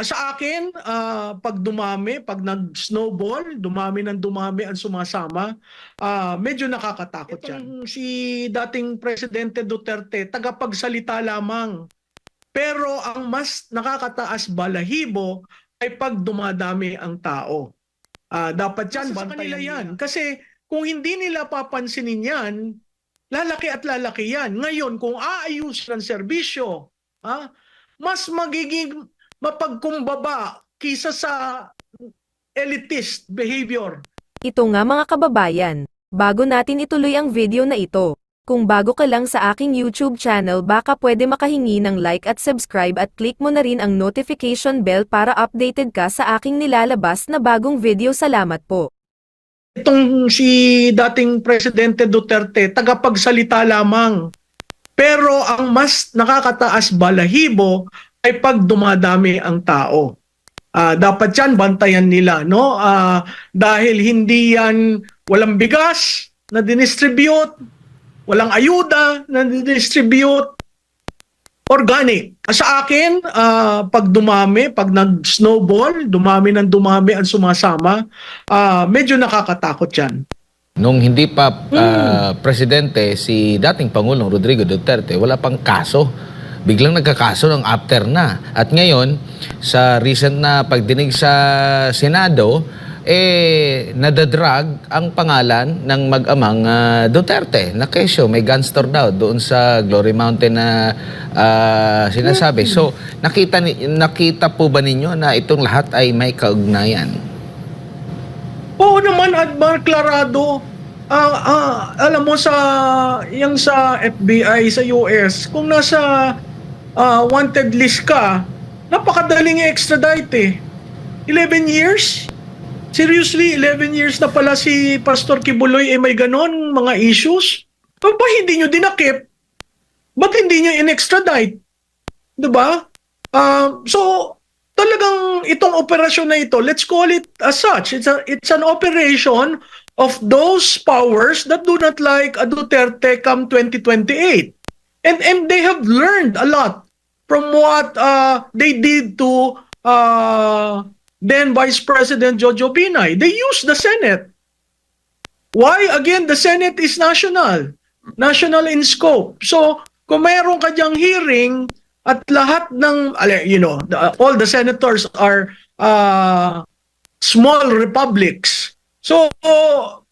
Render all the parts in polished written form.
Sa akin, pag dumami, pag nag-snowball, dumami ng dumami ang sumasama, medyo nakakatakot yan. Si dating Presidente Duterte, tagapagsalita lamang. Pero ang mas nakakataas balahibo ay pag dumadami ang tao. Dapat yan, bantayan yan. Kasi kung hindi nila papansinin yan, lalaki at lalaki yan. Ngayon, kung aayos ng serbisyo, mas magiging mapagkumbaba kisa sa elitist behavior. Ito nga mga kababayan, bago natin ituloy ang video na ito, kung bago ka lang sa aking YouTube channel baka pwede makahingi ng like at subscribe at click mo na rin ang notification bell para updated ka sa aking nilalabas na bagong video. Salamat po. Itong si dating Presidente Duterte, tagapagsalita lamang. Pero ang mas nakakataas balahibo ay pag dumadami ang tao. Dapat yan, bantayan nila, no? Dahil hindi yan, walang bigas na dinistribute, walang ayuda na dinistribute, organic. Sa akin, pag dumami, pag nag-snowball, dumami ng dumami ang sumasama, medyo nakakatakot yan. Nung hindi pa presidente, si dating Pangulong Rodrigo Duterte, wala pang kaso. Biglang nagkakaso ng after na. At ngayon, sa recent na pagdinig sa Senado, nadadrag ang pangalan ng mag-amang Duterte na kesyo, may gun store daw doon sa Glory Mountain na sinasabi. So, nakita po ba ninyo na itong lahat ay may kaugnayan? Oo naman, Admar Clarado. Alam mo yung sa FBI sa US, kung nasa wanted list ka, napakadaling i-extradite eh. 11 years? Seriously, 11 years na pala si Pastor Kibuloy may ganon mga issues? Ba hindi nyo dinakip? Ba't hindi nyo in-extradite? Diba? So, talagang itong operasyon na ito, let's call it as such. It's an operation of those powers that do not like a Duterte come 2028. And they have learned a lot from what they did to then Vice President Jojo Binay. They used the Senate. Why? Again, the Senate is national. National in scope. So, kung mayroon ka diyang hearing at lahat ng, all the senators are small republics. So,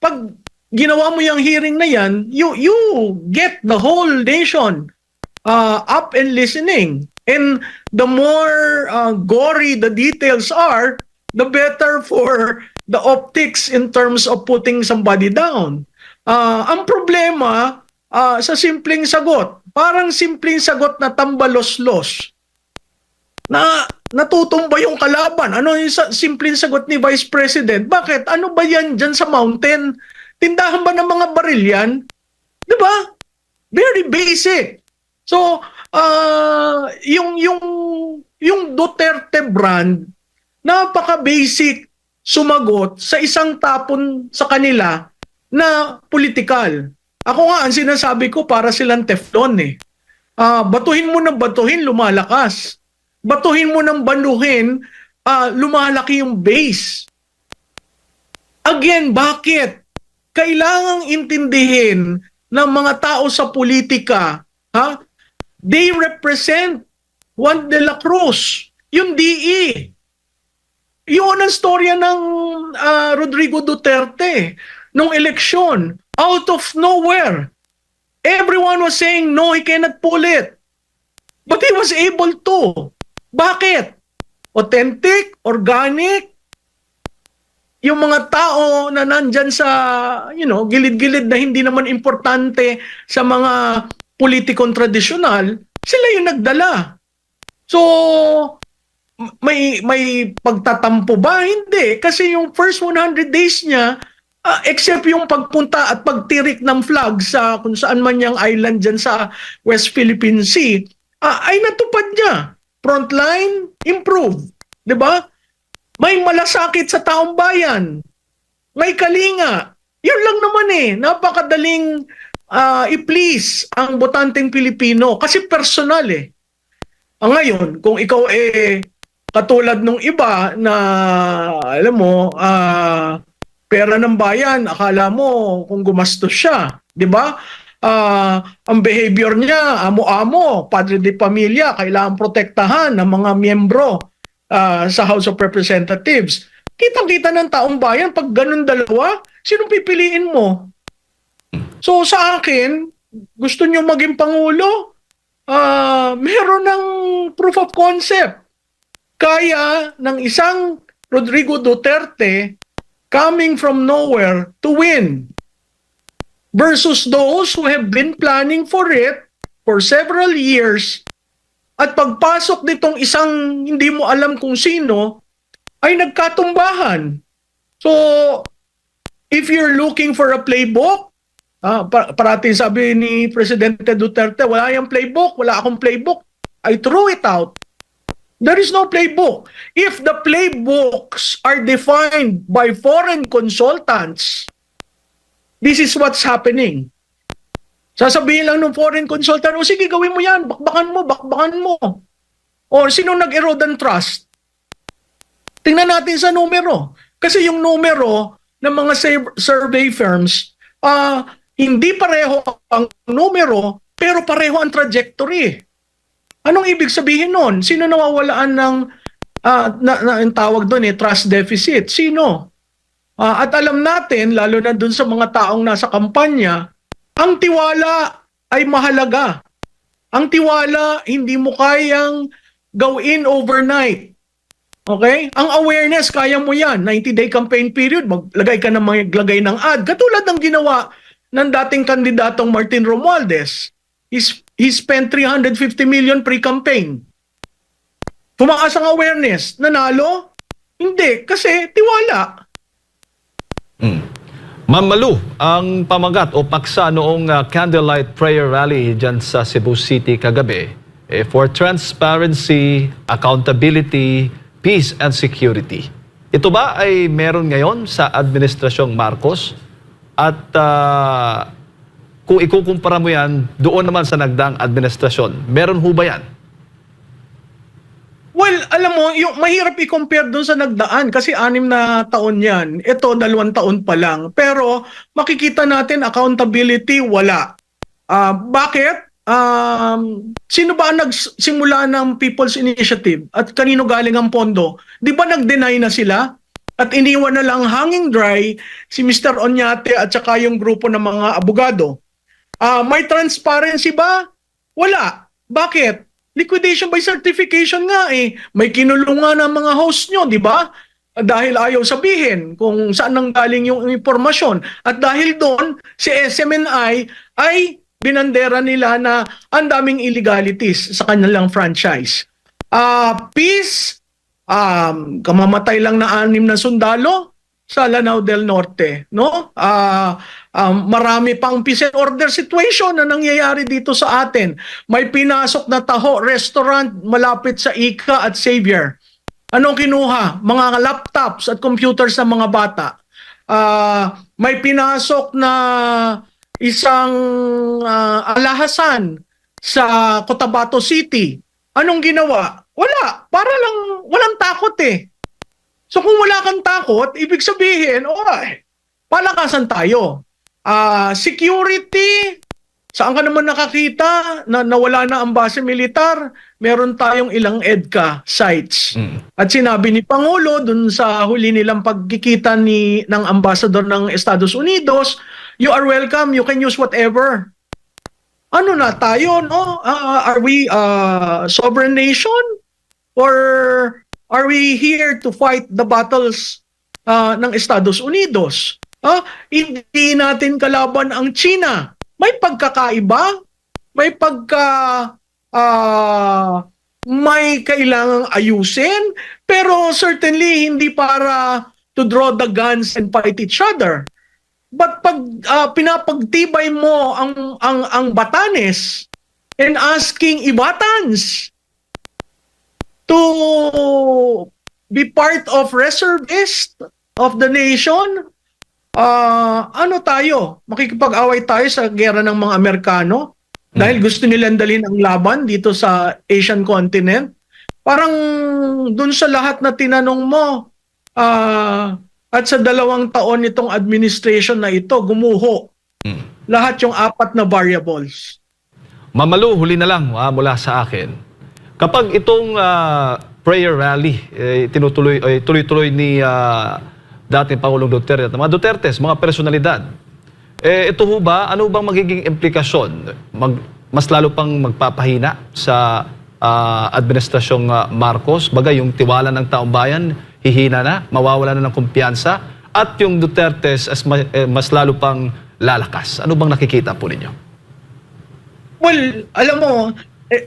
pag ginawa mo yung hearing na yan, you get the whole nation up and listening. And the more gory the details are, the better for the optics in terms of putting somebody down. Ang problema, sa simpleng sagot, parang simpleng sagot na tambalos-los, na natutumba yung kalaban. Ano yung simpleng sagot ni Vice President? Bakit? Ano ba yan dyan sa mountain? Tindahan ba ng mga baril yan? Diba? Very basic. So, yung Duterte brand, napaka-basic sumagot sa isang tapon sa kanila na politikal. Ako nga, ang sinasabi ko, para silang Teflon eh. Batuhin mo ng batuhin, lumalakas. Batuhin mo ng banuhin, lumalaki yung base. Again, bakit? Kailangang intindihin ng mga tao sa politika, they represent Juan de la Cruz, yung DE. Yun ang storya ng Rodrigo Duterte nung eleksyon. Out of nowhere, everyone was saying, no, he cannot pull it. But he was able to. Bakit? Authentic, organic, yung mga tao na nandyan sa, gilid-gilid na hindi naman importante sa mga politikong tradisyonal, sila yung nagdala. So, may pagtatampo ba? Hindi. Kasi yung first 100 days niya, except yung pagpunta at pagtirik ng flag sa kung saan man yung island dyan sa West Philippine Sea, ay natupad niya. Frontline, improve. Diba? May malasakit sa taong bayan. May kalinga. Yun lang naman eh. Napakadaling i-please ang botanteng Pilipino kasi personal eh. Ngayon, kung ikaw Katulad nung iba na, alam mo, pera ng bayan, akala mo kung gumastos siya, di ba? Ang behavior niya, amo-amo, padre de pamilya, kailangan protektahan ng mga miyembro sa House of Representatives. Kitang-kita ng taong bayan, pag ganun dalawa, sinong pipiliin mo? So sa akin, gusto niyo maging Pangulo, meron ng proof of concept. Kaya ng isang Rodrigo Duterte coming from nowhere to win versus those who have been planning for it for several years at pagpasok nitong isang hindi mo alam kung sino ay nagkatumbahan. So, if you're looking for a playbook, parating sabi ni Presidente Duterte, wala yung playbook, wala akong playbook, I threw it out. There is no playbook. If the playbooks are defined by foreign consultants, this is what's happening. Sasabihin lang ng foreign consultant, o sige, gawin mo yan, bakbakan mo. O sino nag-erode ng trust? Tingnan natin sa numero. Kasi yung numero ng mga survey firms, hindi pareho ang numero, pero pareho ang trajectory. Anong ibig sabihin nun? Sino nawawalaan ng, ang tawag doon trust deficit? Sino? At alam natin, lalo na dun sa mga taong nasa kampanya, ang tiwala ay mahalaga. Ang tiwala, hindi mo kayang gawin overnight. Okay? Ang awareness, kaya mo yan. 90-day campaign period, maglagay ka ng maglagay ng ad. Katulad ng ginawa ng dating kandidatong Martin Romualdez. He spent 350 million pre-campaign. Tumaas ang awareness. Nanalo? Hindi, kasi tiwala. Ma'am Malu, ang pamagat o paksa noong candlelight prayer rally dyan sa Cebu City kagabi for transparency, accountability, peace and security. Ito ba ay meron ngayon sa Administrasyong Marcos? At kung ikukumpara mo yan doon naman sa nagdaang administrasyon, meron ho ba yan? Well, alam mo, yung mahirap i-compare doon sa nagdaan kasi 6 na taon yan. Ito, 2 taon pa lang. Pero makikita natin accountability, wala. Bakit? Sino ba ang nagsimula ng People's Initiative? At kanino galing ang pondo? Di ba nag-deny na sila? At iniwan na lang hanging dry si Mr. Oñate at saka yung grupo ng mga abogado. May transparency ba? Wala. Bakit? Liquidation by certification nga eh. May kinulungan ng mga host nyo, di ba? Dahil ayaw sabihin kung saan nanggaling yung impormasyon. At dahil doon, si SMNI ay binandera nila na ang daming illegalities sa kanilang franchise. Peace, kamamatay lang na 6 na sundalo sa Lanao del Norte, no? Marami pang peace and order situation na nangyayari dito sa atin. May pinasok na Taho restaurant malapit sa Ika at Xavier. Anong kinuha? Mga laptops at computers ng mga bata. May pinasok na isang alhasan sa Cotabato City. Anong ginawa? Wala. Para lang walang takot eh. So kung wala kang takot, ibig sabihin, palakasan tayo. Security, saan ka naman nakakita na nawala na ang base militar? Meron tayong ilang EDCA sites. At sinabi ni Pangulo dun sa huli nilang pagkikita ng ambassador ng Estados Unidos, you are welcome, you can use whatever. Ano na tayo, no? Are we a sovereign nation? Or are we here to fight the battles ng Estados Unidos? Hindi natin kalaban ang China. May pagkakaiba, may kailangang ayusin, pero certainly hindi para to draw the guns and fight each other. But pag pinapagtibay mo ang Batanes and asking Ibatans to be part of reservist of the nation, ano tayo? Makikipag-away tayo sa gera ng mga Amerikano dahil gusto nilang dalhin ang laban dito sa Asian continent. parang dun sa lahat na tinanong mo, at sa 2 taon nitong administration na ito, gumuho lahat yung 4 na variables. Mamalu, huli na lang mula sa akin. Kapag itong prayer rally tuloy-tuloy ni dating Pangulong Duterte at mga Dutertes, mga personalidad, ito ho ba, ano bang magiging implikasyon? Mas lalo pang magpapahina sa administrasyong Marcos? Bagay, yung tiwala ng taong bayan, hihina na, mawawala na ng kumpiyansa, at yung Dutertes mas lalo pang lalakas. Ano bang nakikita po ninyo? Well, alam mo,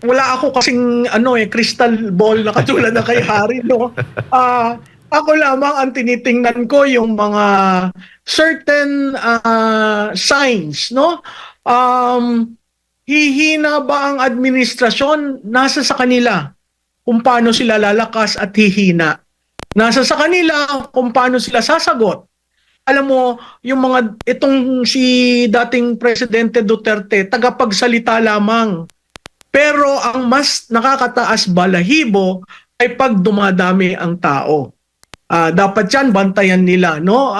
wala ako kasing crystal ball na katulad na kay Harry, no? Ako lamang ang tinitingnan ko yung mga certain signs, no? Hihina ba ang administrasyon? Nasa sa kanila kung paano sila lalakas at hihina. Nasa sa kanila kung paano sila sasagot. Alam mo, itong si dating Presidente Duterte, tagapagsalita lamang. Pero ang mas nakakataas balahibo ay pag dumadami ang tao. Dapat yan, bantayan nila, no?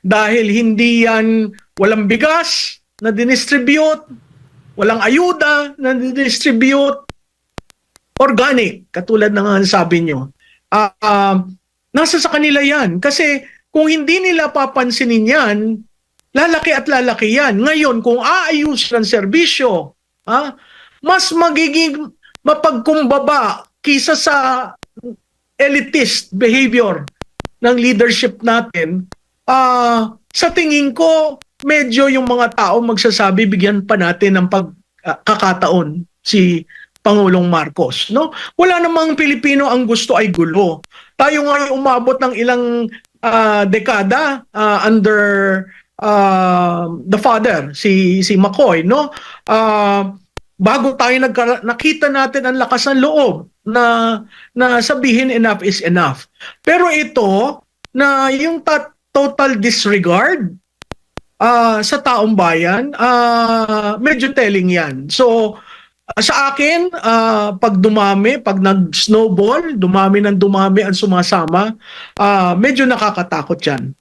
Dahil hindi yan, walang bigas na dinistribute, walang ayuda na dinistribute, organic, katulad na nga sabi nyo. Nasa sa kanila yan. Kasi kung hindi nila papansinin yan, lalaki at lalaki yan. Ngayon, kung aayos ng serbisyo, mas magiging mapagkumbaba kisa sa elitist behavior ng leadership natin. Sa tingin ko, medyo yung mga tao magsasabi, bigyan pa natin ng pagkakataon si Pangulong Marcos, no? Wala namang Pilipino ang gusto ay gulo. Tayo nga umabot ng ilang dekada under the father, si McCoy, no? Bago tayo nakita natin ang lakas ng loob na sabihin enough is enough. Pero ito, na yung total disregard sa taong bayan, medyo telling yan. So, sa akin, pag nag-snowball, dumami ang sumasama, medyo nakakatakot yan.